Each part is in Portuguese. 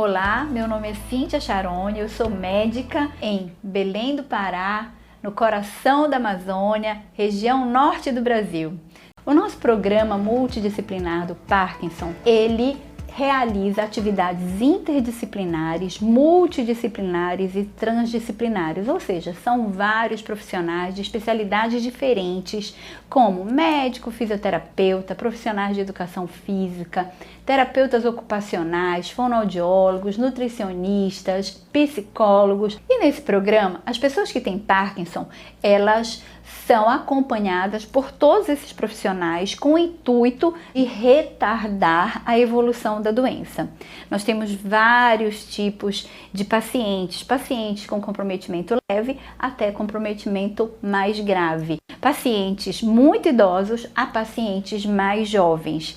Olá, meu nome é Cíntia Charone, eu sou médica em Belém do Pará, no coração da Amazônia, região norte do Brasil. O nosso programa multidisciplinar do Parkinson, ele realiza atividades interdisciplinares, multidisciplinares e transdisciplinares, ou seja, são vários profissionais de especialidades diferentes, como médico, fisioterapeuta, profissionais de educação física, terapeutas ocupacionais, fonoaudiólogos, nutricionistas, psicólogos. E nesse programa, as pessoas que têm Parkinson, elas são acompanhadas por todos esses profissionais com o intuito de retardar a evolução da doença. Nós temos vários tipos de pacientes com comprometimento leve até comprometimento mais grave. Pacientes muito idosos a pacientes mais jovens.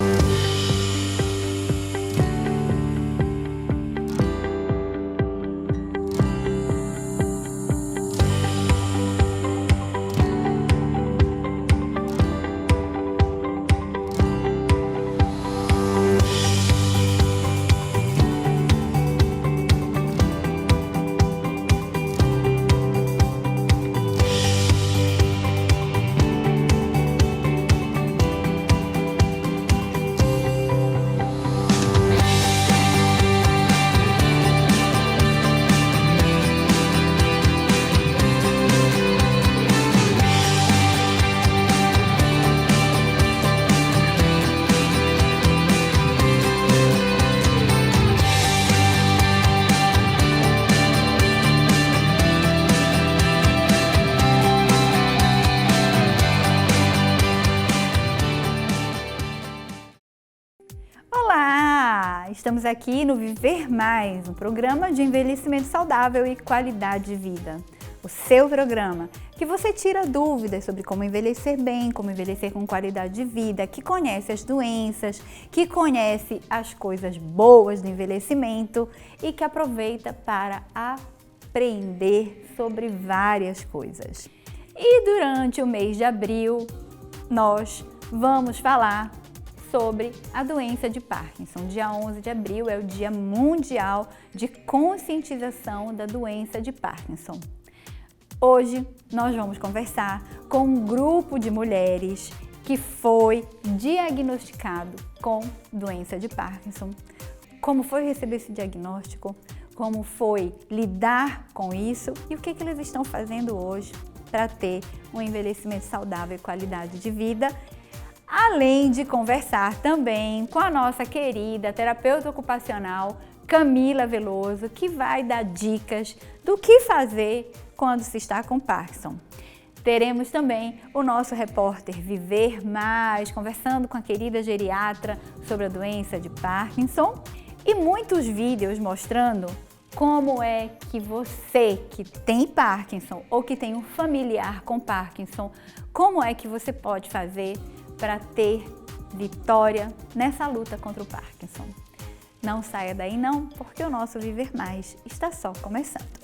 Olá! Estamos aqui no Viver Mais, um programa de envelhecimento saudável e qualidade de vida. O seu programa, que você tira dúvidas sobre como envelhecer bem, como envelhecer com qualidade de vida, que conhece as doenças, que conhece as coisas boas do envelhecimento e que aproveita para aprender sobre várias coisas. E durante o mês de abril, nós vamos falar sobre a doença de Parkinson. Dia 11 de abril é o Dia Mundial de Conscientização da Doença de Parkinson. Hoje nós vamos conversar com um grupo de mulheres que foi diagnosticado com doença de Parkinson. Como foi receber esse diagnóstico? Como foi lidar com isso? E o que eles estão fazendo hoje para ter um envelhecimento saudável e qualidade de vida? Além de conversar também com a nossa querida terapeuta ocupacional Camila Veloso, que vai dar dicas do que fazer quando se está com Parkinson. Teremos também o nosso repórter Viver Mais, conversando com a querida geriatra sobre a doença de Parkinson e muitos vídeos mostrando como é que você que tem Parkinson ou que tem um familiar com Parkinson, como é que você pode fazer para ter vitória nessa luta contra o Parkinson. Não saia daí não, porque o nosso Viver Mais está só começando.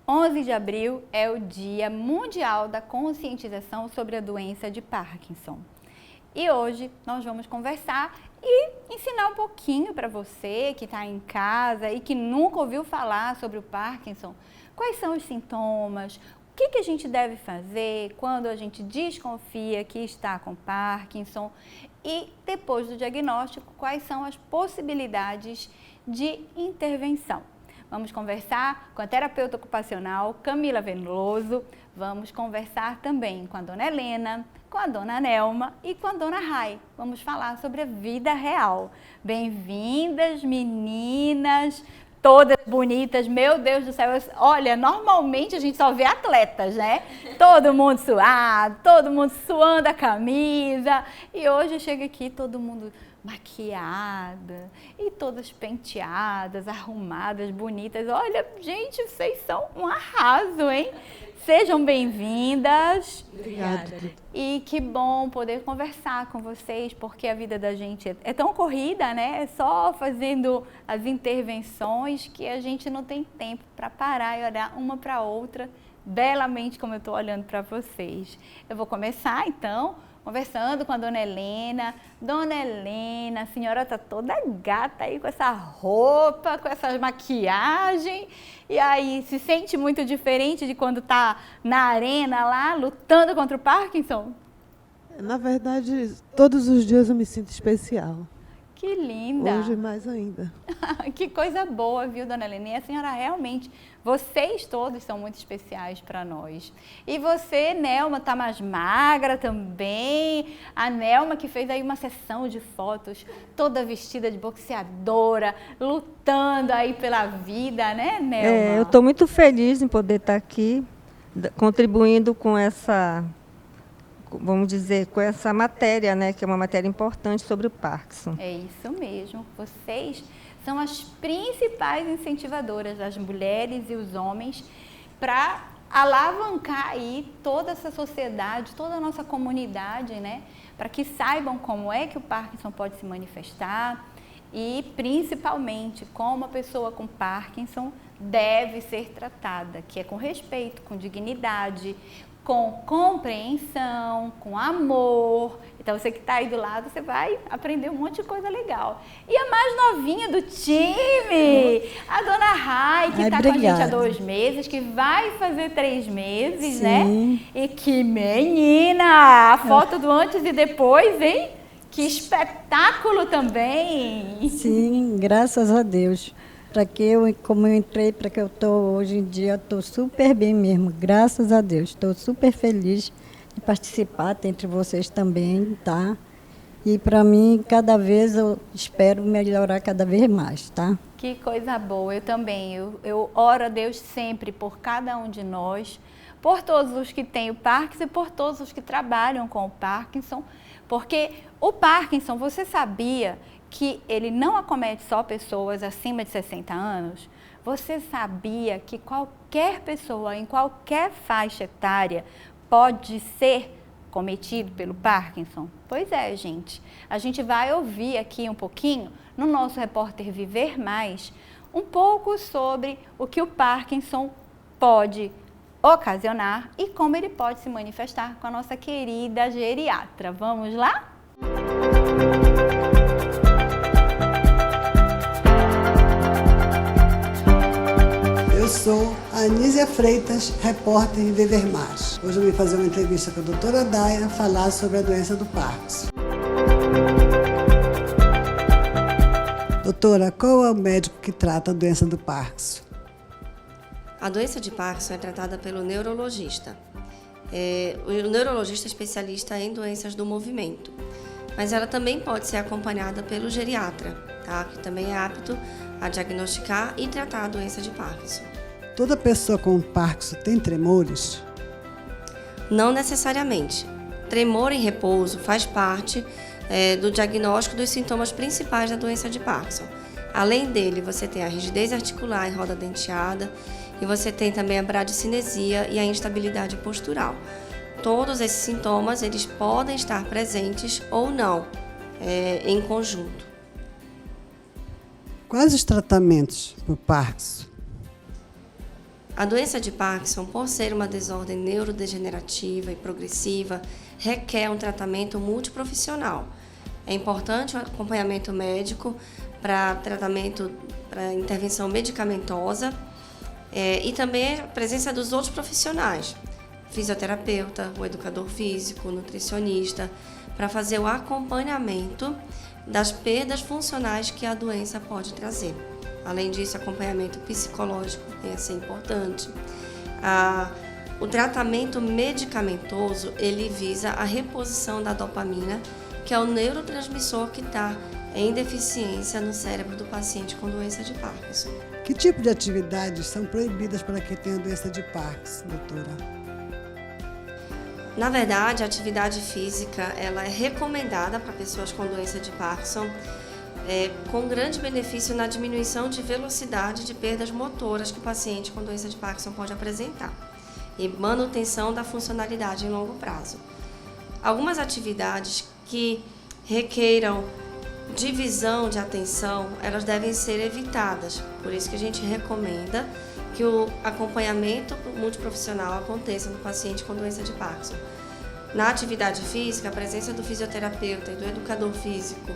11 de abril é o Dia Mundial da Conscientização sobre a Doença de Parkinson. E hoje nós vamos conversar e ensinar um pouquinho para você que está em casa e que nunca ouviu falar sobre o Parkinson, quais são os sintomas, o que a gente deve fazer quando a gente desconfia que está com Parkinson e depois do diagnóstico, quais são as possibilidades de intervenção. Vamos conversar com a terapeuta ocupacional Camila Veloso, vamos conversar também com a dona Helena, com a dona Nelma e com a dona Rai. Vamos falar sobre a vida real. Bem-vindas, meninas, todas bonitas, meu Deus do céu. Olha, normalmente a gente só vê atletas, né? Todo mundo suado, todo mundo suando a camisa. E hoje eu chego aqui, todo mundo maquiada e todas penteadas, arrumadas, bonitas. Olha, gente, vocês são um arraso, hein? Sejam bem-vindas. Obrigada. E que bom poder conversar com vocês, porque a vida da gente é tão corrida, né? É só fazendo as intervenções que a gente não tem tempo para parar e olhar uma para a outra belamente como eu estou olhando para vocês. Eu vou começar, então, conversando com a Dona Helena. Dona Helena, a senhora tá toda gata aí com essa roupa, com essa maquiagem. E aí, se sente muito diferente de quando tá na arena lá, lutando contra o Parkinson? Na verdade, todos os dias eu me sinto especial. Que linda! Hoje mais ainda. Que coisa boa, viu, Dona Helena? E a senhora realmente, vocês todos são muito especiais para nós. E você, Nelma, tá mais magra também. A Nelma que fez aí uma sessão de fotos, toda vestida de boxeadora, lutando aí pela vida, né, Nelma? Eu estou muito feliz em poder estar aqui, contribuindo com essa, vamos dizer, com essa matéria, né, que é uma matéria importante sobre o Parkinson. É isso mesmo. Vocês são as principais incentivadoras das mulheres e os homens para alavancar aí toda essa sociedade, toda a nossa comunidade, né, para que saibam como é que o Parkinson pode se manifestar e, principalmente, como a pessoa com Parkinson deve ser tratada, que é com respeito, com dignidade, com compreensão, com amor. Então, você que está aí do lado, você vai aprender um monte de coisa legal. E a mais novinha do time, a Dona Rai, que está com a gente há 2 meses, que vai fazer 3 meses, Sim. né? E que menina! A foto do antes e depois, hein? Que espetáculo também! Sim, graças a Deus. Como eu entrei, para que eu estou hoje em dia, estou super bem mesmo, graças a Deus. Estou super feliz de participar, ter entre vocês também, tá? E para mim, cada vez eu espero melhorar cada vez mais, tá? Que coisa boa, eu também. Eu oro a Deus sempre por cada um de nós, por todos os que têm o Parkinson e por todos os que trabalham com o Parkinson, porque o Parkinson, você sabia que ele não acomete só pessoas acima de 60 anos? Você sabia que qualquer pessoa, em qualquer faixa etária, pode ser cometido pelo Parkinson? Pois é, gente. A gente vai ouvir aqui um pouquinho, no nosso repórter Viver Mais, um pouco sobre o que o Parkinson pode ocasionar e como ele pode se manifestar com a nossa querida geriatra. Vamos lá? Eu sou a Anísia Freitas, repórter em Viver Mais. Hoje eu vim fazer uma entrevista com a doutora Daia, falar sobre a doença do Parkinson. Doutora, qual é o médico que trata a doença do Parkinson? A doença de Parkinson é tratada pelo neurologista. O neurologista é especialista em doenças do movimento, mas ela também pode ser acompanhada pelo geriatra, tá? Que também é apto a diagnosticar e tratar a doença de Parkinson. Toda pessoa com Parkinson tem tremores? Não necessariamente. Tremor em repouso faz parte do diagnóstico dos sintomas principais da doença de Parkinson. Além dele, você tem a rigidez articular em roda denteada e você tem também a bradicinesia e a instabilidade postural. Todos esses sintomas eles podem estar presentes ou não em conjunto. Quais os tratamentos para o Parkinson? A doença de Parkinson, por ser uma desordem neurodegenerativa e progressiva, requer um tratamento multiprofissional. É importante o acompanhamento médico para tratamento, para intervenção medicamentosa e também a presença dos outros profissionais, fisioterapeuta, o educador físico, o nutricionista, para fazer o acompanhamento das perdas funcionais que a doença pode trazer. Além disso, acompanhamento psicológico tem a ser importante. O tratamento medicamentoso, ele visa a reposição da dopamina, que é o neurotransmissor que está em deficiência no cérebro do paciente com doença de Parkinson. Que tipo de atividades são proibidas para quem tem a doença de Parkinson, doutora? Na verdade, a atividade física ela é recomendada para pessoas com doença de Parkinson, com grande benefício na diminuição de velocidade de perdas motoras que o paciente com doença de Parkinson pode apresentar e manutenção da funcionalidade em longo prazo. Algumas atividades que requeiram divisão de atenção, elas devem ser evitadas, por isso que a gente recomenda que o acompanhamento multiprofissional aconteça no paciente com doença de Parkinson. Na atividade física, a presença do fisioterapeuta e do educador físico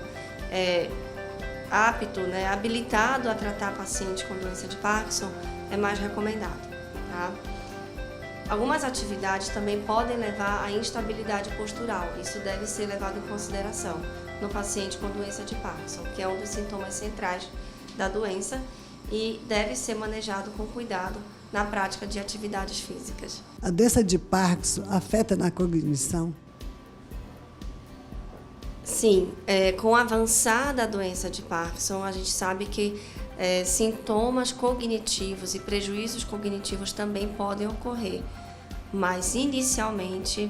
apto, habilitado a tratar paciente com doença de Parkinson é mais recomendado. Tá? Algumas atividades também podem levar à instabilidade postural, isso deve ser levado em consideração no paciente com doença de Parkinson, que é um dos sintomas centrais da doença e deve ser manejado com cuidado na prática de atividades físicas. A doença de Parkinson afeta na cognição? Sim, com a avançar da doença de Parkinson, a gente sabe que sintomas cognitivos e prejuízos cognitivos também podem ocorrer, mas inicialmente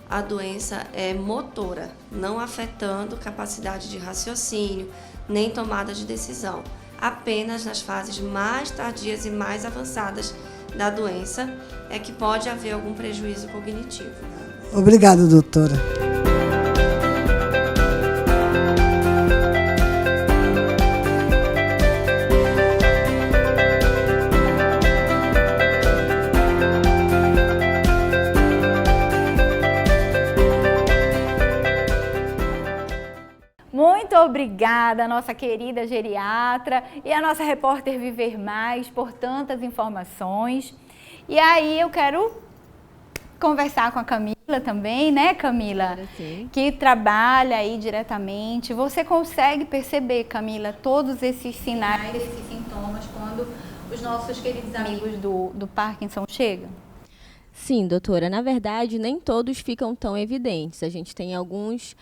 a doença é motora, não afetando capacidade de raciocínio nem tomada de decisão. Apenas nas fases mais tardias e mais avançadas da doença é que pode haver algum prejuízo cognitivo. Obrigada, doutora. Muito obrigada, nossa querida geriatra e a nossa repórter Viver Mais por tantas informações. E aí eu quero conversar com a Camila também, né, Camila? Sim. Que trabalha aí diretamente. Você consegue perceber, Camila, todos esses sinais, esses sintomas quando os nossos queridos amigos do Parkinson chegam? Sim, doutora. Na verdade, nem todos ficam tão evidentes. A gente tem alguns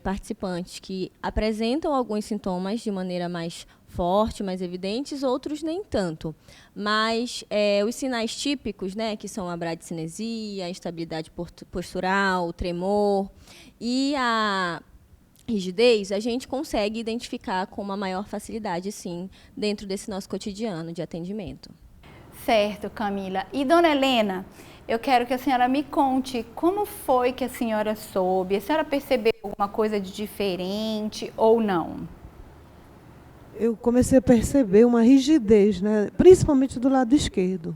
participantes que apresentam alguns sintomas de maneira mais forte, mais evidentes, outros nem tanto. Mas os sinais típicos, né, que são a bradicinesia, a instabilidade postural, o tremor e a rigidez, a gente consegue identificar com uma maior facilidade, sim, dentro desse nosso cotidiano de atendimento. Certo, Camila. E dona Helena, eu quero que a senhora me conte como foi que a senhora soube. A senhora percebeu alguma coisa de diferente ou não? Eu comecei a perceber uma rigidez, né? Principalmente do lado esquerdo.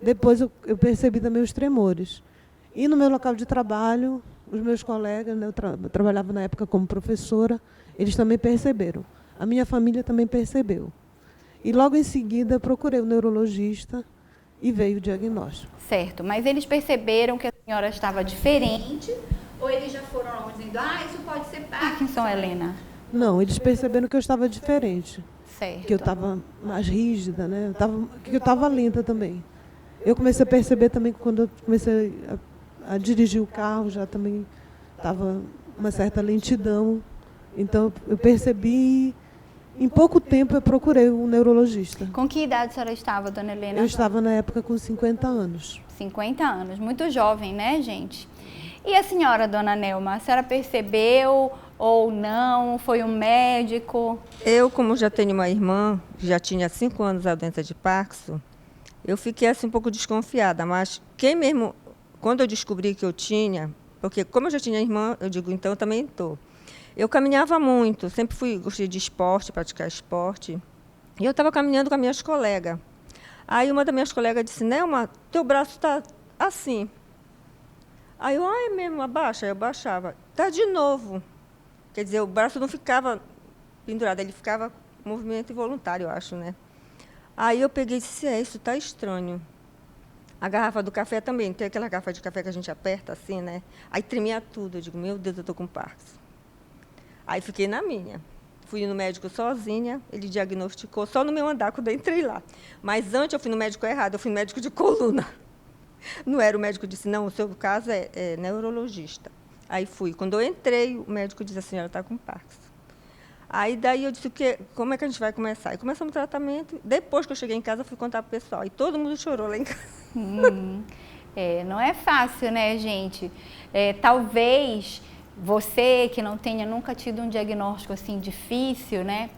Depois eu percebi também os tremores. E no meu local de trabalho, os meus colegas, né, eu trabalhava na época como professora, eles também perceberam. A minha família também percebeu. E logo em seguida procurei o neurologista e veio o diagnóstico. Certo, mas eles perceberam que a senhora estava diferente ou eles já foram logo dizendo, isso pode ser Parkinson, Helena? Não, eles perceberam que eu estava diferente. Certo. Que eu estava mais rígida, né? Que eu estava lenta também. Eu comecei a perceber também que quando eu comecei a dirigir o carro, já também estava uma certa lentidão. Então eu percebi. Em pouco tempo eu procurei um neurologista. Com que idade a senhora estava, dona Helena? Eu estava na época com 50 anos. 50 anos, muito jovem, né, gente? E a senhora, dona Nelma, a senhora percebeu ou não? Foi um médico? Eu, como já tenho uma irmã, já tinha 5 anos a doença de Parkinson, eu fiquei assim um pouco desconfiada, mas quando eu descobri que eu tinha, porque como eu já tinha irmã, eu digo, então eu também estou. Eu caminhava muito, sempre gostei de esporte, praticar esporte. E eu estava caminhando com as minhas colegas. Aí uma das minhas colegas disse, Nelma, teu braço está assim. Aí eu, é mesmo, abaixa. Eu baixava. Está de novo. Quer dizer, o braço não ficava pendurado, ele ficava movimento involuntário, eu acho, né? Aí eu peguei e disse, isso está estranho. A garrafa do café também, tem aquela garrafa de café que a gente aperta assim, né? Aí tremia tudo. Eu digo, meu Deus, eu estou com Parkinson. Aí fiquei na minha. Fui no médico sozinha, ele diagnosticou só no meu andar quando eu entrei lá. Mas antes eu fui no médico errado, eu fui no médico de coluna. Não era o médico, disse, não, o seu caso é neurologista. Aí fui. Quando eu entrei, o médico disse, a senhora está com Parkinson. Aí daí eu disse, como é que a gente vai começar? E começamos o tratamento. Depois que eu cheguei em casa, eu fui contar para o pessoal. E todo mundo chorou lá em casa. Não é fácil, né, gente? Talvez você que não tenha nunca tido um diagnóstico assim difícil, né?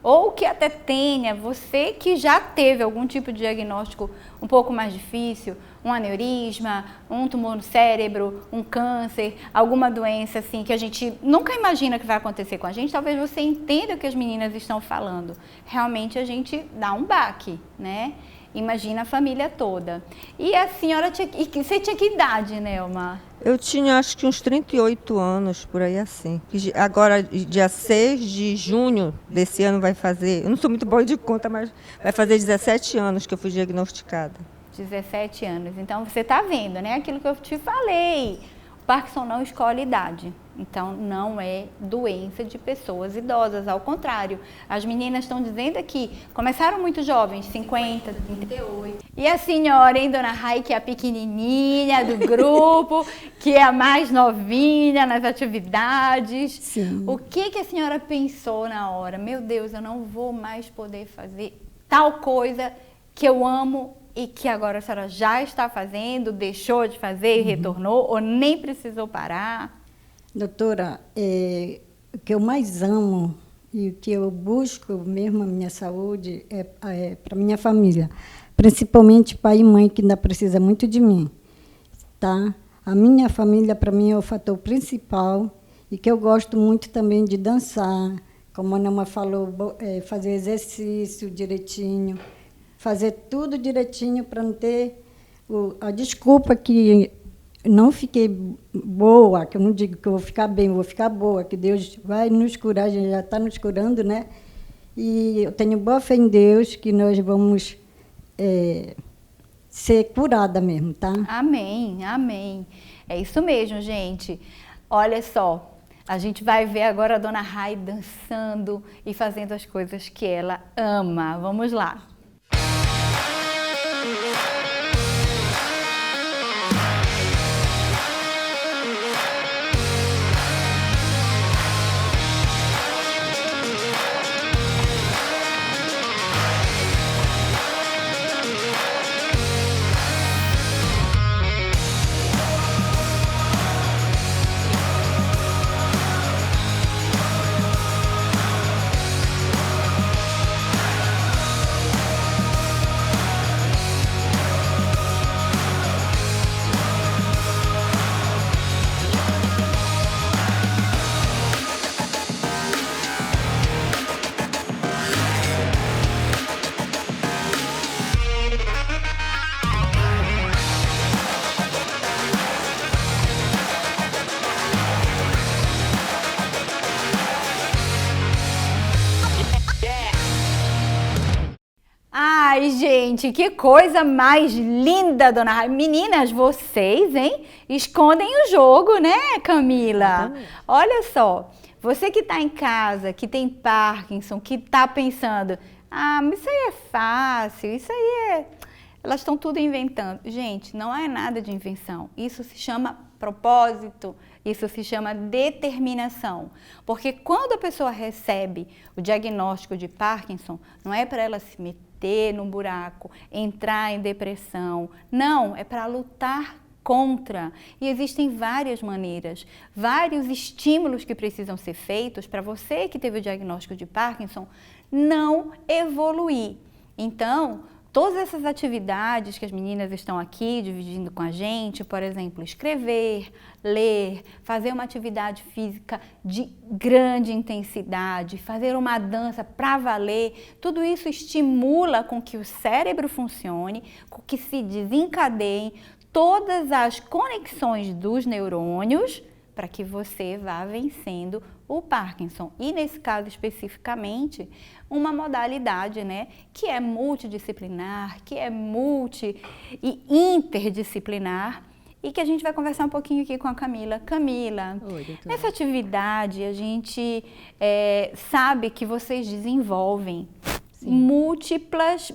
Ou que até tenha, você que já teve algum tipo de diagnóstico um pouco mais difícil, um aneurisma, um tumor no cérebro, um câncer, alguma doença assim que a gente nunca imagina que vai acontecer com a gente, talvez você entenda o que as meninas estão falando. Realmente a gente dá um baque, né? Imagina a família toda. E a senhora você tinha que idade, Nelma? Eu tinha acho que uns 38 anos, por aí assim. Agora, dia 6 de junho desse ano vai fazer, eu não sou muito boa de conta, mas vai fazer 17 anos que eu fui diagnosticada. 17 anos. Então você está vendo, né? Aquilo que eu te falei. O Parkinson não escolhe idade. Então não é doença de pessoas idosas, ao contrário. As meninas estão dizendo aqui, começaram muito jovens, 50, 38. E a senhora, hein, dona Rai, que é a pequenininha do grupo, que é a mais novinha nas atividades. Sim. O que a senhora pensou na hora? Meu Deus, eu não vou mais poder fazer tal coisa que eu amo e que agora a senhora já está fazendo, deixou de fazer e retornou, ou nem precisou parar? Doutora, o que eu mais amo e o que eu busco mesmo a minha saúde é para minha família, principalmente pai e mãe, que ainda precisa muito de mim, tá? A minha família, para mim, é o fator principal e que eu gosto muito também de dançar, como a Nelma falou, fazer exercício direitinho, fazer tudo direitinho para não ter a desculpa que não fiquei boa, que eu não digo que eu vou ficar bem, vou ficar boa, que Deus vai nos curar, a gente já está nos curando, né? E eu tenho boa fé em Deus que nós vamos ser curada mesmo, tá? Amém, amém. É isso mesmo, gente. Olha só, a gente vai ver agora a dona Rai dançando e fazendo as coisas que ela ama. Vamos lá. Ai, gente, que coisa mais linda, dona Rai. Meninas, vocês, hein? Escondem o jogo, né, Camila? Exatamente. Olha só, você que está em casa, que tem Parkinson, que está pensando, mas isso aí é fácil, isso aí é... Elas estão tudo inventando. Gente, não é nada de invenção. Isso se chama propósito, isso se chama determinação. Porque quando a pessoa recebe o diagnóstico de Parkinson, não é para ela se meter num buraco, entrar em depressão. Não, é para lutar contra. E existem várias maneiras, vários estímulos que precisam ser feitos para você que teve o diagnóstico de Parkinson não evoluir. Então, todas essas atividades que as meninas estão aqui dividindo com a gente, por exemplo, escrever, ler, fazer uma atividade física de grande intensidade, fazer uma dança para valer, tudo isso estimula com que o cérebro funcione, com que se desencadeiem todas as conexões dos neurônios para que você vá vencendo o Parkinson. E nesse caso especificamente, uma modalidade, né, que é multidisciplinar, que é multi e interdisciplinar e que a gente vai conversar um pouquinho aqui com a Camila. Camila, Oi, doutora. nessa atividade a gente sabe que vocês desenvolvem múltiplos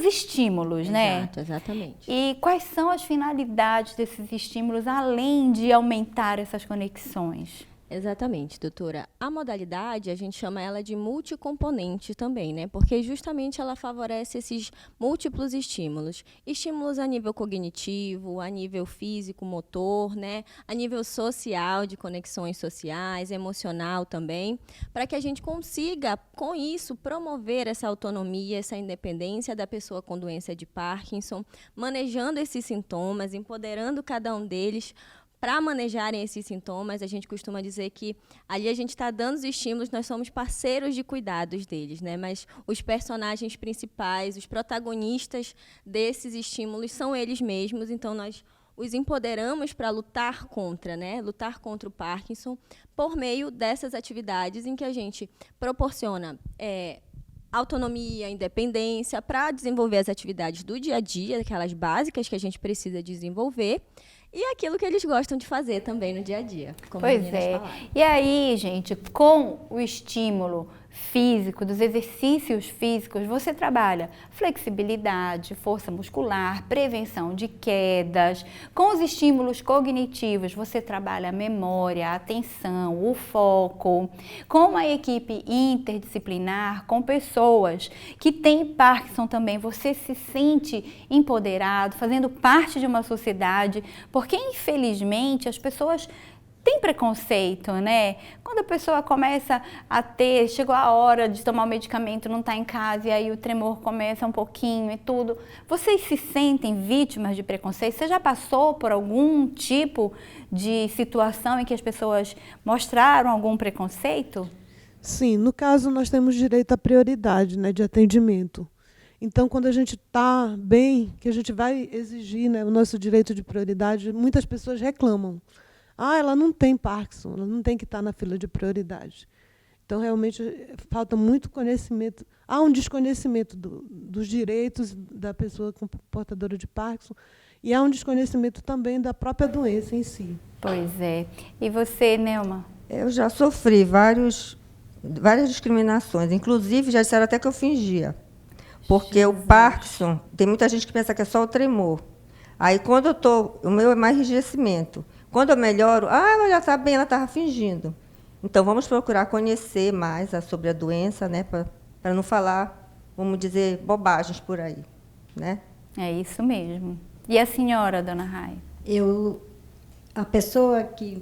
estímulos, né? Exato, exatamente. E quais são as finalidades desses estímulos, além de aumentar essas conexões? Exatamente, doutora. A modalidade, a gente chama ela de multicomponente também, né? Porque justamente ela favorece esses múltiplos estímulos. Estímulos a nível cognitivo, a nível físico, motor, né? A nível social, de conexões sociais, emocional também, para que a gente consiga, com isso, promover essa autonomia, essa independência da pessoa com doença de Parkinson, manejando esses sintomas, empoderando cada um deles. Para manejarem esses sintomas, a gente costuma dizer que ali a gente está dando os estímulos, nós somos parceiros de cuidados deles, né? Mas os personagens principais, os protagonistas desses estímulos são eles mesmos, então nós os empoderamos para lutar contra, né? Lutar contra o Parkinson por meio dessas atividades em que a gente proporciona autonomia, independência, para desenvolver as atividades do dia a dia, aquelas básicas que a gente precisa desenvolver, e aquilo que eles gostam de fazer também no dia a dia. Como Pois é. E aí, gente, com o estímulo físico, dos exercícios físicos, você trabalha flexibilidade, força muscular, prevenção de quedas. Com os estímulos cognitivos, você trabalha a memória, a atenção, o foco. Com uma equipe interdisciplinar, com pessoas que têm Parkinson também, você se sente empoderado, fazendo parte de uma sociedade, porque infelizmente as pessoas tem preconceito, né? Quando a pessoa começa a ter, chegou a hora de tomar o medicamento, não está em casa, e aí o tremor começa um pouquinho e tudo. Vocês se sentem vítimas de preconceito? Você já passou por algum tipo de situação em que as pessoas mostraram algum preconceito? Sim, no caso nós temos direito à prioridade, né, de atendimento. Então, quando a gente está bem, que a gente vai exigir, né, o nosso direito de prioridade, muitas pessoas reclamam. Ela não tem Parkinson, ela não tem que estar na fila de prioridade. Então, realmente, falta muito conhecimento. Há um desconhecimento dos direitos da pessoa portadora de Parkinson e há um desconhecimento também da própria doença em si. Pois é. E você, Nelma? Eu já sofri várias discriminações, inclusive já disseram até que eu fingia. Porque o Parkinson, tem muita gente que pensa que é só o tremor. Aí, quando eu estou, o meu é mais enrijecimento. Quando eu melhoro, ela já está bem, ela estava fingindo. Então, vamos procurar conhecer mais sobre a doença, né, para não falar, vamos dizer, bobagens por aí, né? É isso mesmo. E a senhora, dona Rai? A pessoa que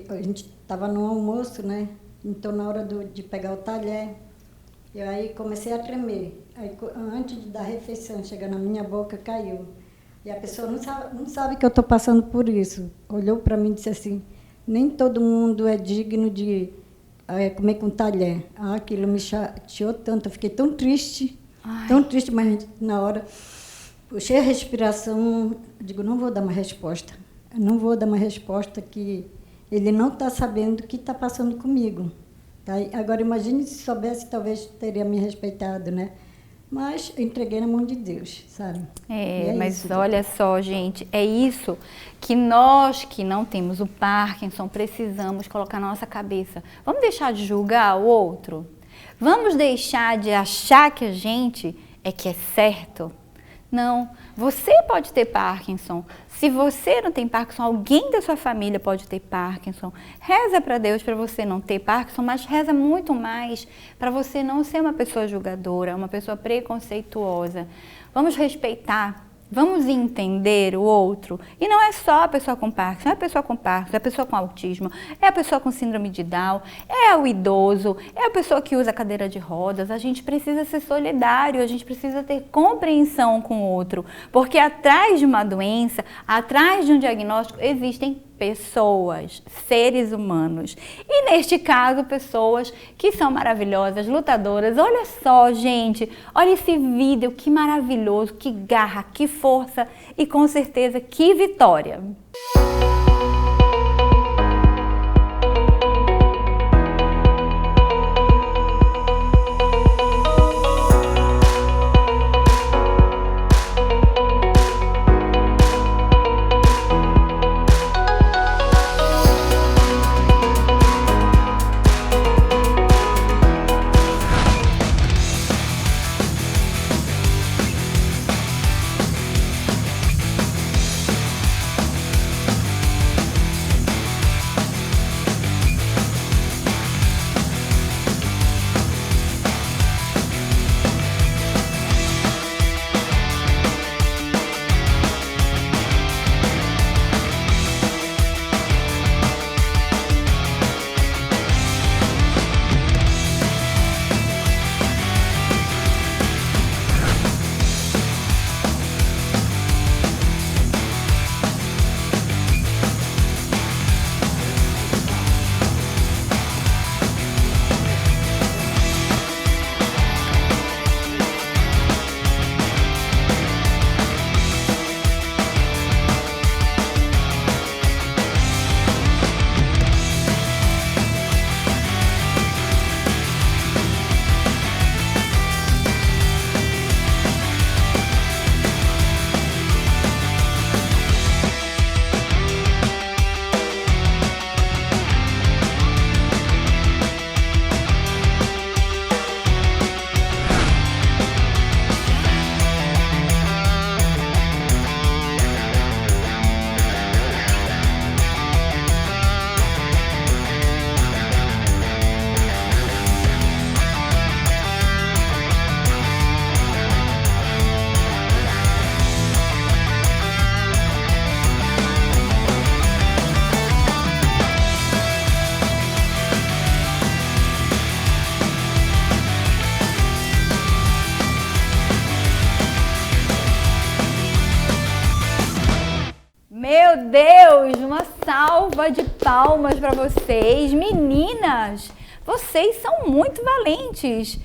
a gente estava no almoço, né? Então, na hora de pegar o talher, eu aí comecei a tremer. Aí, antes da refeição chegar na minha boca, caiu. E a pessoa não sabe que eu estou passando por isso. Olhou para mim e disse assim, nem todo mundo é digno de comer com talher. Aquilo me chateou tanto, eu fiquei tão triste, mas na hora puxei a respiração, digo, não vou dar uma resposta. Eu não vou dar uma resposta que ele não está sabendo o que está passando comigo. Tá? Agora, imagine se soubesse, talvez teria me respeitado, né? Mas eu entreguei na mão de Deus, sabe? Mas isso, olha só, gente, é isso que nós que não temos o Parkinson precisamos colocar na nossa cabeça. Vamos deixar de julgar o outro? Vamos deixar de achar que a gente é que é certo? Não, você pode ter Parkinson. Se você não tem Parkinson, alguém da sua família pode ter Parkinson. Reza para Deus para você não ter Parkinson, mas reza muito mais para você não ser uma pessoa julgadora, uma pessoa preconceituosa. Vamos respeitar, vamos entender o outro. E não é só a pessoa com Parkinson, é a pessoa com Parkinson, é a pessoa com autismo, é a pessoa com síndrome de Down, é o idoso, é a pessoa que usa cadeira de rodas. A gente precisa ser solidário, a gente precisa ter compreensão com o outro, porque atrás de uma doença, atrás de um diagnóstico, existem pessoas, seres humanos. E neste caso, pessoas que são maravilhosas, lutadoras. Olha só, gente, olha esse vídeo, que maravilhoso, que garra, que força e com certeza que vitória. Meu Deus, uma salva de palmas para vocês. Meninas, vocês são muito valentes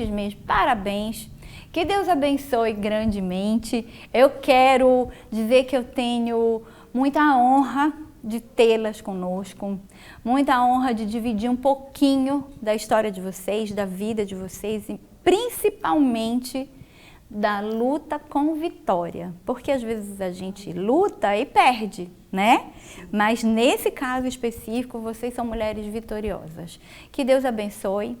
mesmo. Parabéns. Que Deus abençoe grandemente. Eu quero dizer que eu tenho muita honra de tê-las conosco, muita honra de dividir um pouquinho da história de vocês, da vida de vocês e principalmente da luta com vitória, porque às vezes a gente luta e perde, né? Mas nesse caso específico, vocês são mulheres vitoriosas. Que Deus abençoe,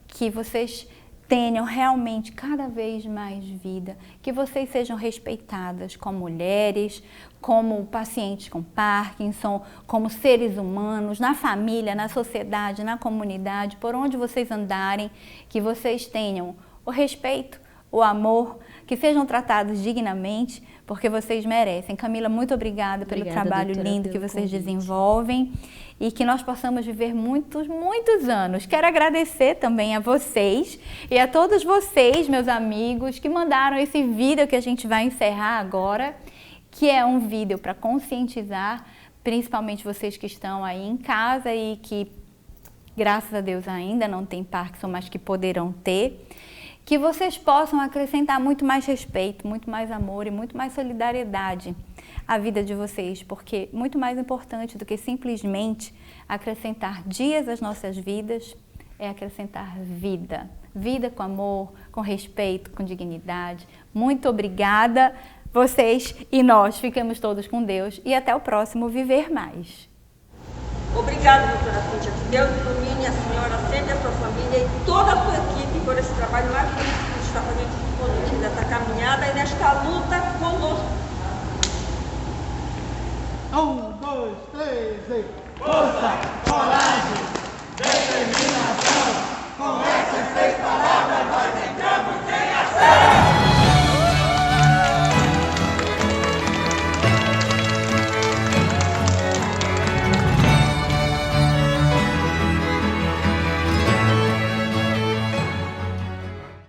que vocês tenham realmente cada vez mais vida, que vocês sejam respeitadas como mulheres, como pacientes com Parkinson, como seres humanos, na família, na sociedade, na comunidade, por onde vocês andarem, que vocês tenham o respeito, o amor, que sejam tratados dignamente, porque vocês merecem. Camila, muito obrigada pelo trabalho lindo que vocês desenvolvem e que nós possamos viver muitos, muitos anos. Quero agradecer também a vocês e a todos vocês, meus amigos, que mandaram esse vídeo que a gente vai encerrar agora, que é um vídeo para conscientizar, principalmente vocês que estão aí em casa e que, graças a Deus, ainda não têm Parkinson, mas que poderão ter. Que vocês possam acrescentar muito mais respeito, muito mais amor e muito mais solidariedade à vida de vocês, porque muito mais importante do que simplesmente acrescentar dias às nossas vidas é acrescentar vida. Vida com amor, com respeito, com dignidade. Muito obrigada, vocês e nós. Ficamos todos com Deus e até o próximo Viver Mais. Obrigada, doutora Cíntia. Que Deus ilumine a senhora, sempre a sua família e toda a sua equipe por esse trabalho magnífico que está fazendo conosco nessa caminhada e nesta luta conosco. 1, 2, 3 e... Força!